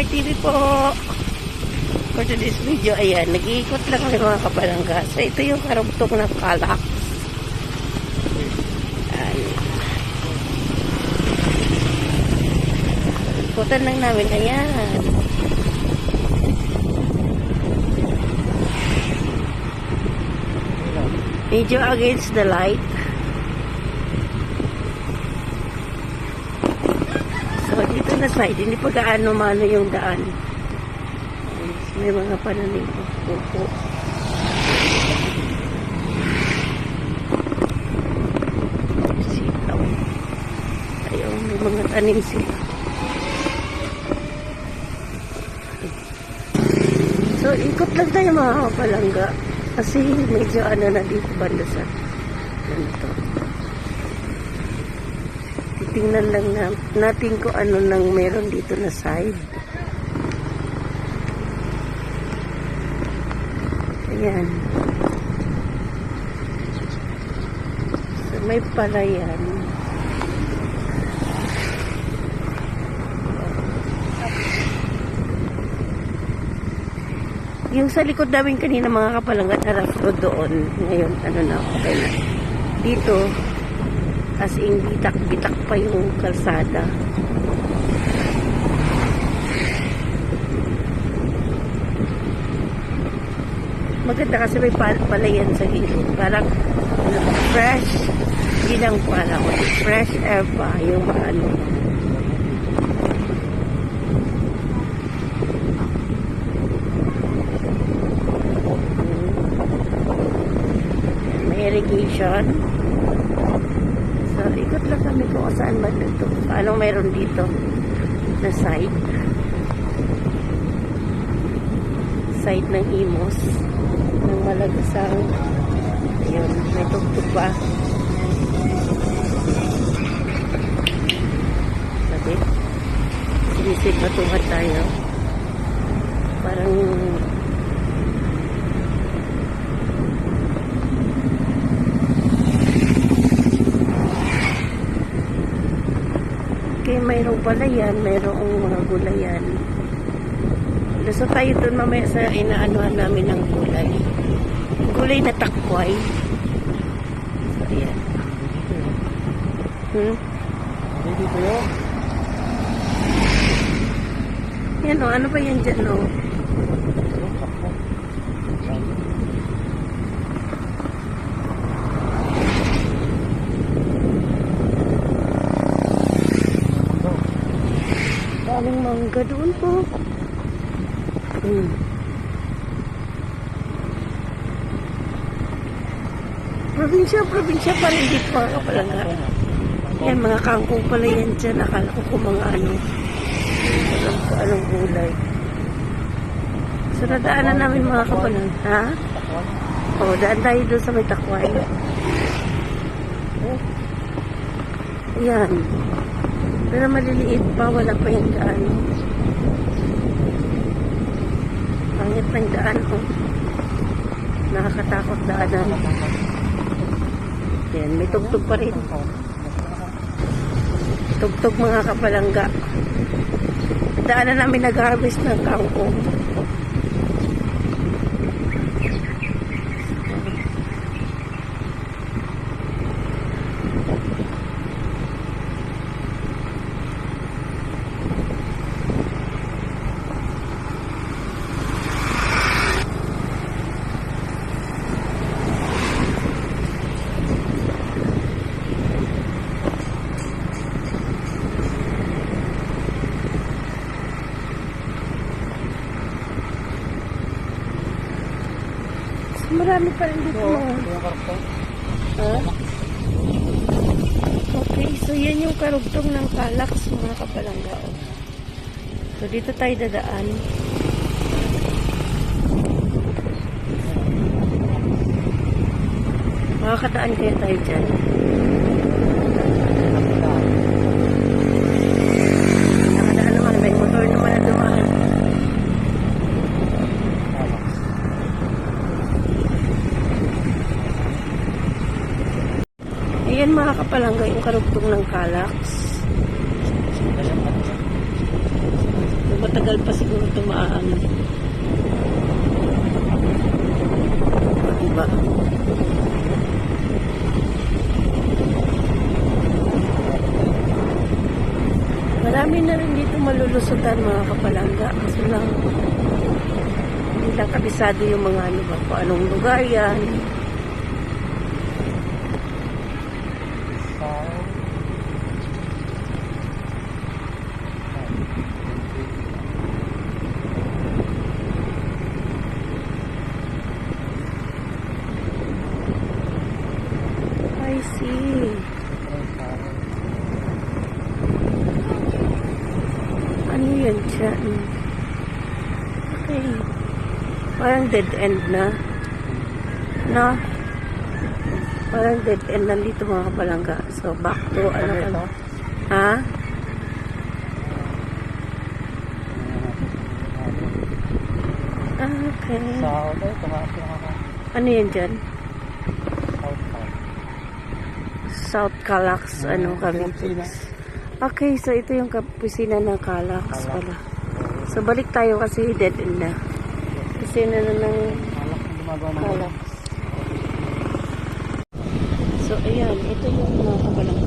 Car TV po. For today's video, ayan, nag-iikot lang kami mga kapalangga. So, ito yung karugtong ng Calax. Ayan. Ikutan lang namin, ayan. Medyo against the light. So, dito na side, hindi pa gaano-mano yung daan. May mga pananim po. Sitaw. Ayun, may mga tanim sila. So, ikot lang tayo mga kapalangga. Kasi medyo ano na dito banda sa ganito. Titingnan lang natin kung ano nang meron dito na side. Ayan. So, may palayan. Yung sa likod namin kanina mga kapalangga na rough road doon. Ngayon, ano na, okay na. Dito, as in bitak-bitak pa yung kalsada. Maganda kasi may palayan sa gilid. Parang ano ba, fresh. Hindi lang parang fresh air pa yung ano. May irrigation. So, ikot lang kami kung saan man ito. Anong meron dito na side. Side ng Imos. Ng Malagasang. Ayun, may tugtog pa. Sabi, sinisig-batuhan tayo. Parang okay, mayroong palayan, mayroong mga gulayan. So tayo doon mamaya sa inaanuhan namin ng gulay. Gulay na takway. So, ayan. Dito yun. Yan o, ano ba yan dyan o? Daming mangga doon po. Probinsya pa rin dito mga kapalangga. Yan, mga kangkong pala yan dyan. Akala ko kung mga ano. Alam ko anong gulay. So, nadaanan namin mga kapalangga. Ha? O, daan tayo doon sa may takway. Yan. Pero maliliit pa. Wala pa yung daan. Pangit ng daan. Oh. Nakakatakot daanan. Yan, may tugtog pa rin. Tugtog mga kapalangga. Daanan namin nag-harvest ng kangkong. Marami pa rin dito mga. Okay, so yan yung karugtong ng Calax mga kapalangga. So dito tayo dadaan. Makakataan kaya tayo dyan. Nakadaan naman, may motor naman na dumaan. Ayan mga kapalangga yung karugtong ng Calax. matagal pa siguro ito maano. Diba? Marami na rin dito malulusutan mga kapalangga. Kasi lang, hindi lang kabisado yung mga ano ba, kung anong lugar yan. I see. Ano yan siya? Okay. Parang dead end na. No? Parang dead end na dito mga kapalangga. So, back to ano ka? Ha? Ah, okay. Ano yan dyan? South Calax, ano kami. Okay, so ito yung kapisina ng Calax pala. So balik tayo kasi dead end na. Pisina na ng Calax. So ayan, ito yung mga kapalang.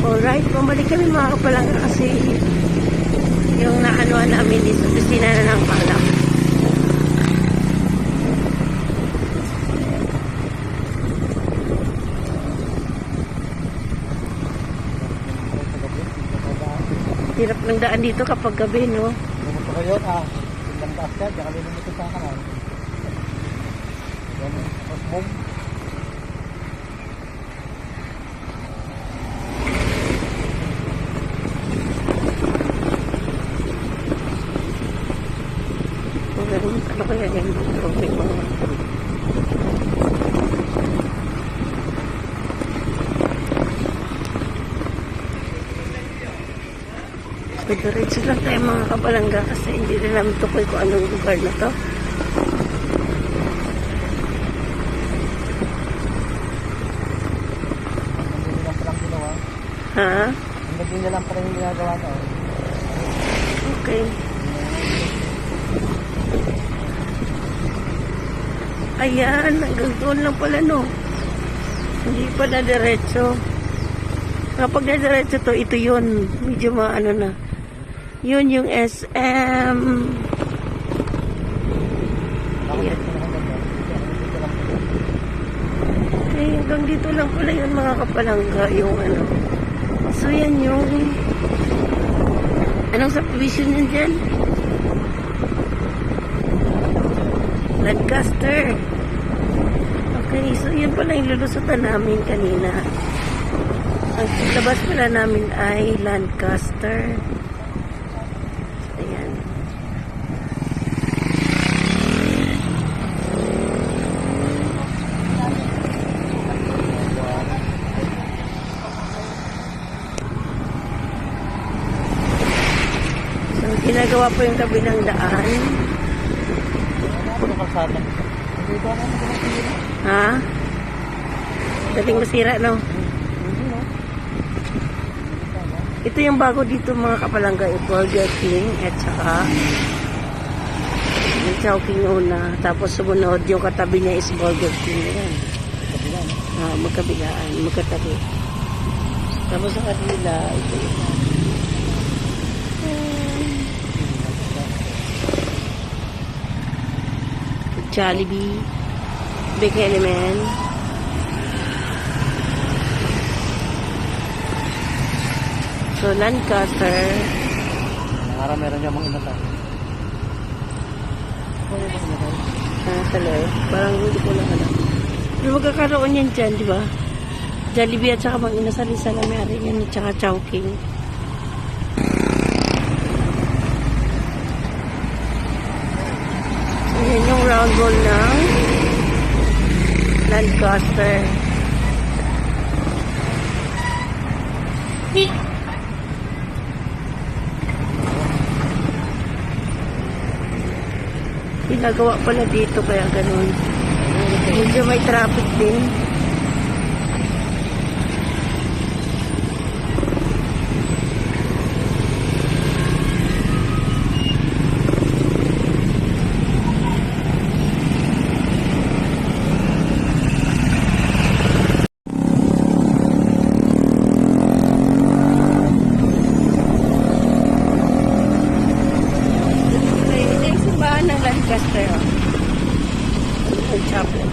Alright, bumalik kami mga kapalangga kasi yung naanuan namin is opisina na ng Calax. Hirap ng daan dito kapag gabi, no? Lumuto ko yun, Tingnan taas ka, diyan ka lumuto sa kanan. Yan, move. Ano kaya yan? May mga diretso lang tayo mga kapalangga kasi hindi rin namin tukoy kung anong lugar na to. Ha? Hindi na lang pala yung ginagawa to. Okay. Ayan, hanggang doon lang pala, no? Hindi pa na diretso. Kapag na diretso to, ito yun. Medyo maano na. Yun yung SM. Ayan. Okay, hanggang dito lang pala yun mga kapalangga. Yung ano. So, yan yung anong subdivision yun dyan? Lancaster. Okay, so yun pala yung lulusutan namin kanina. Ang labas pala namin ay Lancaster. So, ayan. So, ginagawa po yung kabilang daan. Ha? Dating masira, no? Ito yung bago dito mga kapalangga, Burger King at saka yung Chowking una. Tapos sumunod yung katabi niya is Burger King. Yan. Magkabilaan, magkatabi. Tapos sa kanila, ito yun. Jollibee, Big Element. So, Lancaster. Nangara meron niya mga inatay. Sa loob. Parang hindi ko lang alam. Pero magkakaroon yan dyan, di ba? Jollibee at saka Mang Inasal-Isal na may ari yan at saka Chowking. So, yan yung round ball ng Lancaster. Ginagawa pala dito kaya ganun. Medyo may traffic din. Ito yung simbahan ng Lancaster. Ang chapel.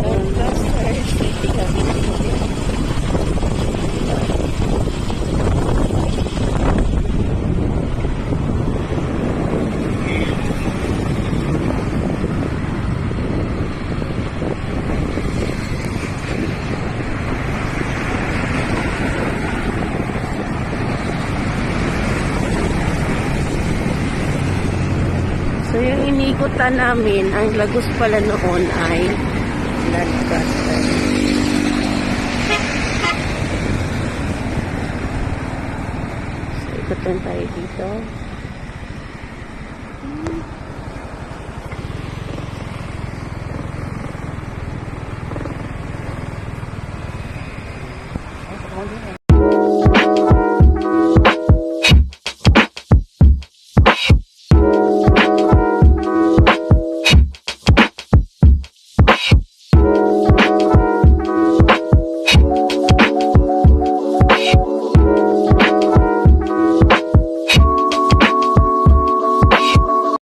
Lancaster City Cavite. So, yung inikutan namin, ang Lagos pala noon ay Lancaster. So, ikutan tayo dito.